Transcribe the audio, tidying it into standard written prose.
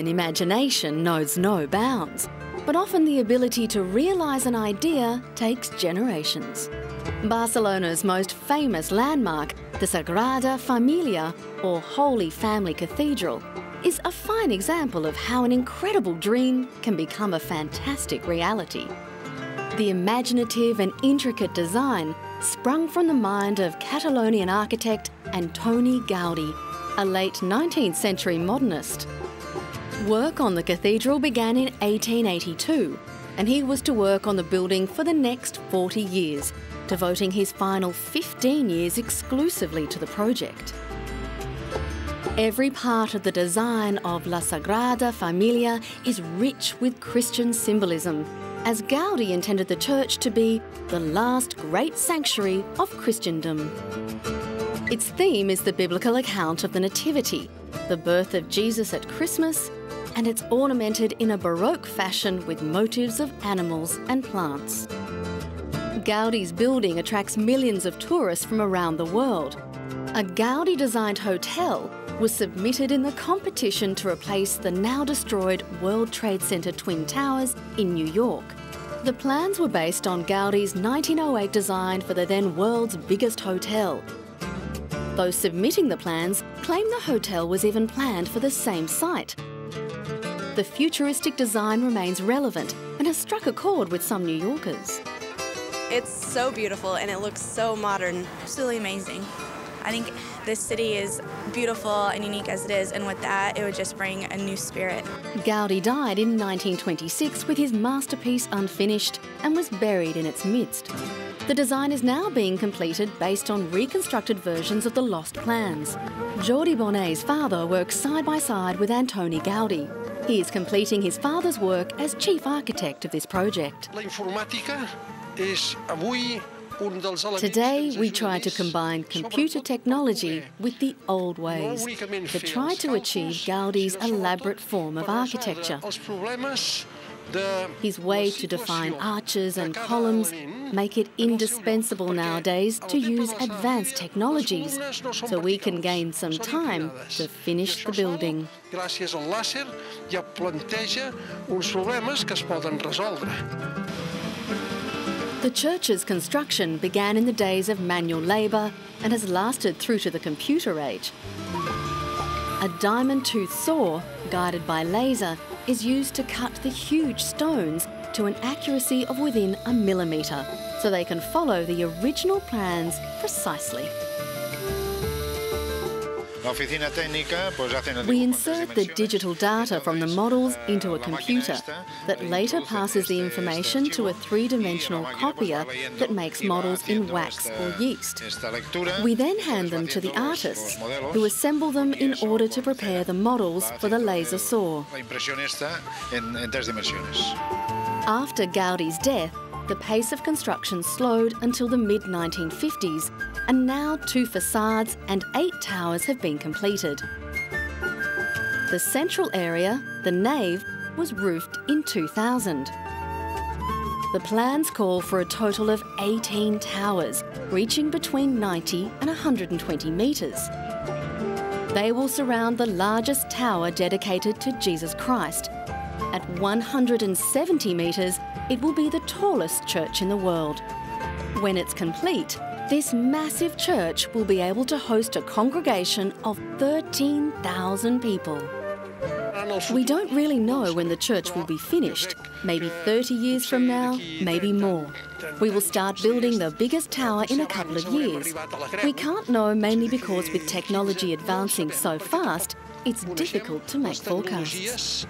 Human imagination knows no bounds, but often the ability to realise an idea takes generations. Barcelona's most famous landmark, the Sagrada Familia, or Holy Family Cathedral, is a fine example of how an incredible dream can become a fantastic reality. The imaginative and intricate design sprung from the mind of Catalonian architect Antoni Gaudi, a late 19th century modernist. Work on the cathedral began in 1882, and he was to work on the building for the next 40 years, devoting his final 15 years exclusively to the project. Every part of the design of La Sagrada Familia is rich with Christian symbolism, as Gaudi intended the church to be the last great sanctuary of Christendom. Its theme is the biblical account of the Nativity, the birth of Jesus at Christmas, and it's ornamented in a Baroque fashion with motifs of animals and plants. Gaudi's building attracts millions of tourists from around the world. A Gaudi-designed hotel was submitted in the competition to replace the now-destroyed World Trade Center Twin Towers in New York. The plans were based on Gaudi's 1908 design for the then world's biggest hotel. Those submitting the plans claimed the hotel was even planned for the same site. The futuristic design remains relevant and has struck a chord with some New Yorkers. It's so beautiful and it looks so modern. Absolutely amazing. I think this city is beautiful and unique as it is, and with that, it would just bring a new spirit. Gaudi died in 1926 with his masterpiece unfinished and was buried in its midst. The design is now being completed based on reconstructed versions of the lost plans. Jordi Bonet's father works side by side with Antoni Gaudi. He is completing his father's work as chief architect of this project. Today, we try to combine computer technology with the old ways to try to achieve Gaudi's elaborate form of architecture. His way to define arches and columns make it indispensable nowadays to use advanced technologies so we can gain some time to finish the building. The church's construction began in the days of manual labour and has lasted through to the computer age. A diamond-toothed saw, guided by laser, is used to cut the huge stones to an accuracy of within a millimetre, so they can follow the original plans precisely. We insert the digital data from the models into a computer that later passes the information to a three-dimensional copier that makes models in wax or yeast. We then hand them to the artists, who assemble them in order to prepare the models for the laser saw. After Gaudi's death, the pace of construction slowed until the mid-1950s, and now 2 facades and 8 towers have been completed. The central area, the nave, was roofed in 2000. The plans call for a total of 18 towers, reaching between 90 and 120 metres. They will surround the largest tower dedicated to Jesus Christ. At 170 metres, it will be the tallest church in the world. When it's complete, this massive church will be able to host a congregation of 13,000 people. We don't really know when the church will be finished. Maybe 30 years from now, maybe more. We will start building the biggest tower in a couple of years. We can't know mainly because with technology advancing so fast, it's difficult to make forecasts.